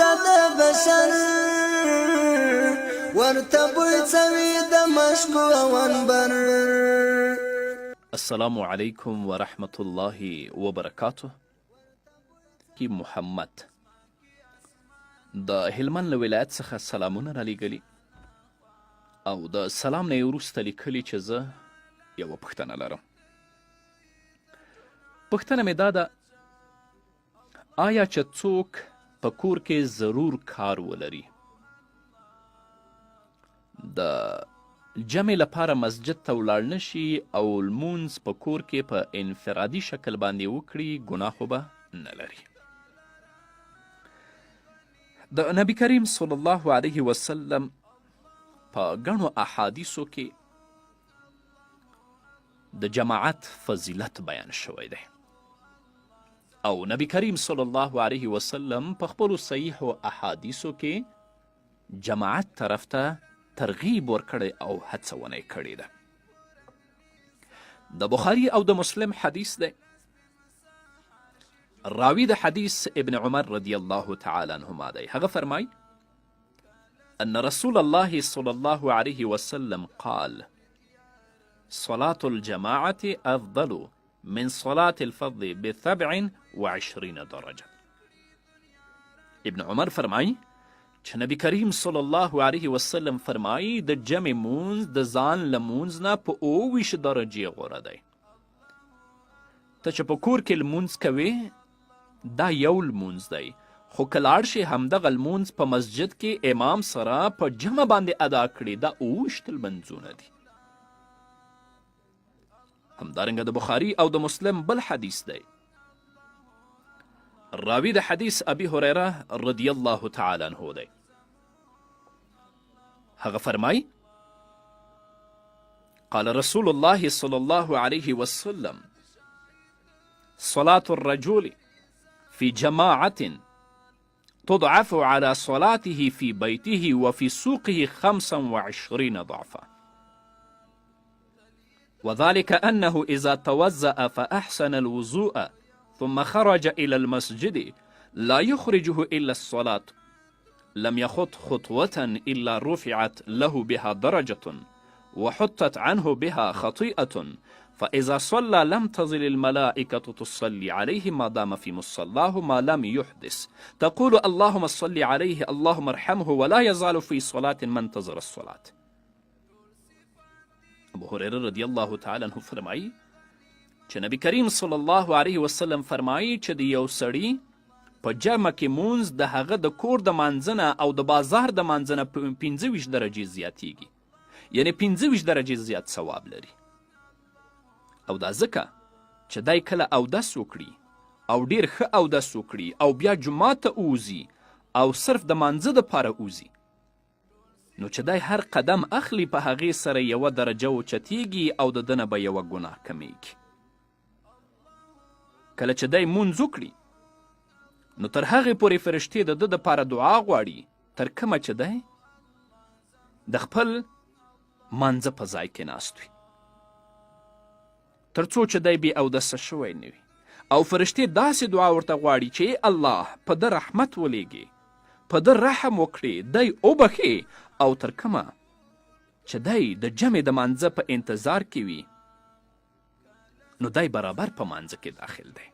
دا د بشر ورته بوی څوي د مشکو او عنبر. السلام علیکم ورحمة الله وبرکاته. کی محمد د هلمند له ولایت څخه سلامونه رالیږلي او د سلام نه یې وروسته لیکلي چې زه یوه پوښتنه لرم. پوښتنه مې دا ده، آیا چې څوک په کور کې ضرور کار ولري د جمع لپاره مسجد ته ولاړ نشي او لمونځ په کور کې په انفرادي شکل باندې وکړي، ګناه خو به نه لري؟ د نبی کریم صلی الله علیه وسلم په ګڼو احادیثو کې د جماعت فضیلت بیان شوی دی او نبی کریم صلی الله علیه وسلم په خپلو صحیحو احادیثو کې جماعت طرف ته ترغیب ورکړی او هڅونه یې کړې ده. د بخاري او د مسلم حدیث دی. راوی د حدیث ابن عمر رضی الله تعالی عنهما دی. هغه فرمای ان رسول الله صلی الله علیه وسلم قال صلاة الجماعة افضل من صلاة الفضل ب27 درجه. ابن عمر فرمای چې نبی کریم صلی الله علیه وسلم فرمایي د جمع مونځ د ځان له مونځ نه په 27 درجې غوره دی. ته چې په کور کې لمونځ کوې دا یو لمونځ دی، خو که لاړ شي همدغه لمونځ په مسجد کې امام سره په جمع باندې ادا کړي، دا 27 لمونځونه دي. همدارنګه د بخاري او د مسلم بل حدیث دی. راوی د حدیث ابي هريره رضی الله تعالی عنه دی. هغه فرمای قال رسول الله صلی الله علیه وسلم صلاة الرجل في جماعة تضعف على صلاته في بيته وفي سوقه 25 ضعفا، وذلك أنه إذا توضأ فأحسن الوضوء ثم خرج إلى المسجد لا يخرجه إلا الصلاة لم يخط خطوة إلا رفعت له بها درجة وحطت عنه بها خطيئة، فإذا صلى لم تزل الملائكة تصلي عليه ما دام في مصلاه ما لم يحدث، تقول اللهم صل عليه اللهم ارحمه ولا يزال في صلاة ما انتظر الصلاة. ابو هريره رضی الله تعالی عنه فرمایي چې نبی کریم صلی الله علیه وسلم فرمایي چې د یو سړي په جمع کې مونځ د هغه د کور د مانځنه او د بازار د مانځنه 25 درجې زیاتیږي، یعنی 25 درجې زیات ثواب لري. او دا ځکه چې دی کله اودس وکړي او ډیر ښه اودس وکړي او بیا جومات ته ووځي او صرف د مانځه دپاره وځي، نو چې دی هر قدم اخلي په هغې سره یوه درجه اوچتیږي او د ده نه به یوه ګناه کمیږي. کله چې دی مونځ وکړي نو تر هغې پورې فرشتې د ده دپاره دعا غواړي تر کومه چې دی د خپل مانځه په ځای کې ناست وي، تر څو چې دی بې اودسه شوی نه وي. او فرشتې داسې دعا ورته غواړي چې الله په ده رحمت ولیږي، په ده رحم وکړي، دی وبخې، او تر کومه چې دی د جمع د مانځه په انتظار کې وي نو دی برابر په مانځه کې داخل دی.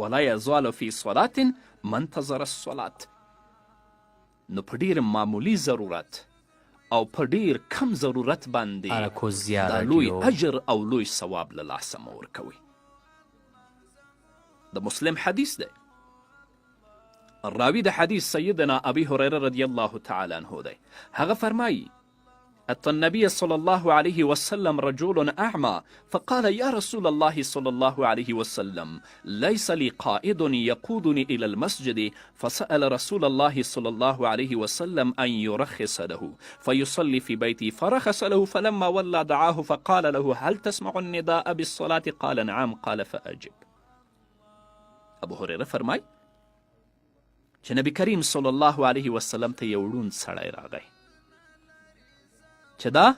ولا یزال فی صلاة منتظر الصلاة. نو په ډیر معمولی ضرورت او په ډیر کم ضرورت باندې دا لوی اجر او لوی ثواب له لاسه مه ورکوئ. د مسلم حدیث دی. راوی د حدیث سیدنا ابي هريره رضی الله تعالی عنه دی. هغه فرمایي أتى النبي صلى الله عليه وسلم رجل أعمى فقال يا رسول الله صلى الله عليه وسلم ليس لي قائد يقودني إلى المسجد، فسأل رسول الله صلى الله عليه وسلم أن يرخص له فيصلي في بيتي، فرخص له، فلما ولى دعاه فقال له هل تسمع النداء بالصلاة؟ قال نعم، قال فأجب. ابو هريره فرمای چې نبی کریم صلی الله علیه وسلم ته یو ړوند سړی راغی چې دا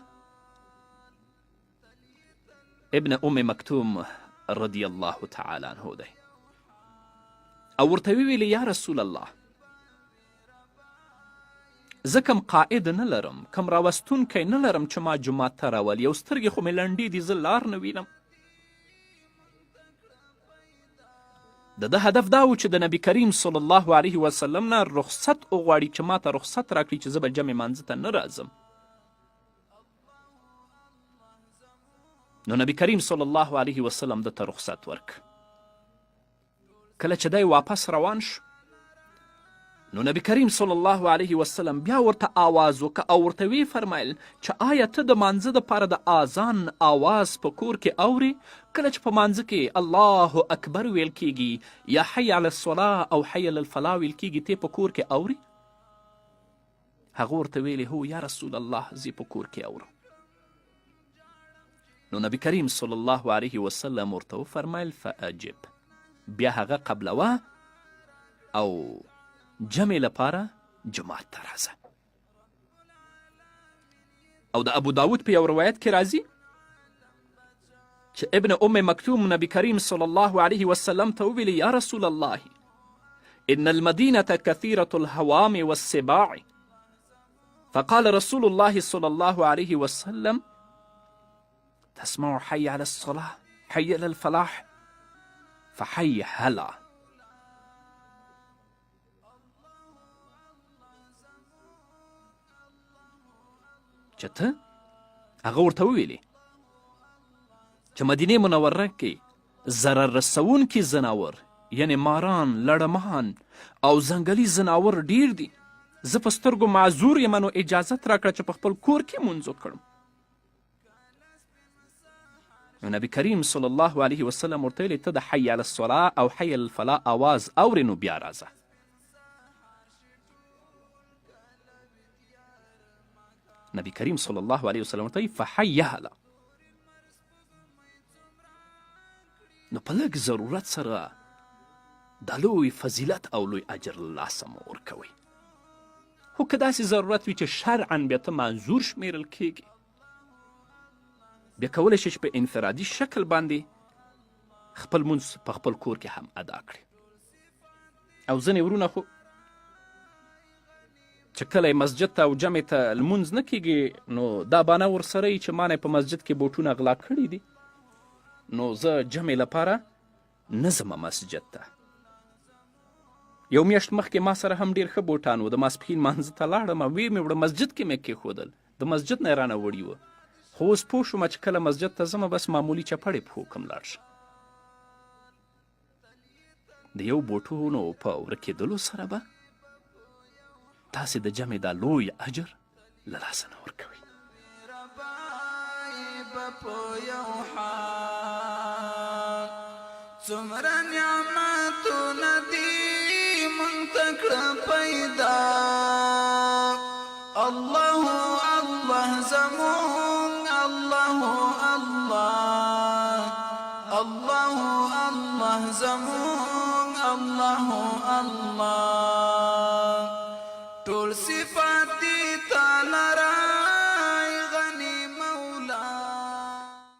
ابن ام مکتوم رضی الله تعالی عنه دی، او ورته ویلي یا رسول الله زه کم قائد نه لرم، کم راوستونکی نه لرم چې ما جومات ته راولي، او سترګې خو مې لنډې دي، زه لار نه وینم. د ده هدف دا و چې د نبي کریم صلی الله علیه وسلم نه رخصت وغواړي چې ما ته رخصت راکړي چې زه به جمع مانځه ته نه راځم. نو نبي کریم صلی الله علیه وسلم ده ته رخصت ورک. کله چې دی واپس روان شو، نو نبی کریم صلی الله علیه وسلم بیا ورته آواز وکړه او ورته وی فرمایل چې آیا ته د مانځه دپاره د آذان آواز په کور کې اورې؟ کله چې په مانځه کې الله اکبر ویل کیږي یا حی علی الصلاة او حی علی الفلاح ویل کیږي، ته په کور کې اورې؟ هغه ورته ویلې هو یا رسول الله، زه په کور کې اورم. نو نبی کریم صلی الله علیه وسلم ورته وفرمایل فاجب، بیا هغه قبلوه او جمع لپاره جماعت ته راځه. او د ابو داود په یو روایت کې راځي چې ابن ام مکتوم نبی کریم صلی الله علیه وسلم ته وویلې یا رسول الله ان المدینة کثیرة الهوام والسباع، فقال رسول الله صلی الله علیه وسلم تسمع حي على الصلاة حي على الفلاح فحي هلا. چې ته هغه ورته وویلې چې مدینې منوره کې ضرر رسونکي زناور یعنی ماران، لړمان او ځنګلي زناور ډیر دي، زه په سترګو معذور یم، نو اجازت راکړه چې په خپل کور کې مونځ وکړم. نو نبی کریم صلی الله علیه وسلم ورته ویلې ته د حی علی الصلاة او حی علی الفلاح آواز اورې، نو بیا راځه. نبی کریم صلی الله علیه وسلم ورته فحی هلا. نو په لږ ضرورت سره دا لوی فضیلت او لوی اجر له لاسه مه ورکوئ. خو که داسې ضرورت وي چې شرعا بیا ته منظور شمیرل کیږي، بیا کولی شي چې په انفرادي شکل باندې خپل مونځ په خپل کور کې هم ادا کړي. او ځینې ورونه خو چې کله مسجد ته او جمع ته لمونځ نه کیږي، نو دا بانه ورسره یي چې ما نه په مسجد کې بوټونه غلا کړي دي، نو زه جمع لپاره نه ځمه مسجد ته. یو میاشت مخکې ما سره هم ډېر ښه بوټان و، د ماسپښین مانځه ته لاړم او ویې مې وړه مسجد کې مې کېښودل، د مسجد نه یې رانه وړي وه. خو اوس پوه شومه چې کله مسجد ته ځمه بس معمولي چپړې پښو کوم لاړ شه. د یو بوټونو په ورکېدلو سره به تاسې د جمع دا لوی اجر له لاسه نه ورکوئ. څومره نعمتونه دي موږ ته کړه پیدا، الله الله زمون الله الله الله الله زمون الله الله ټول صفات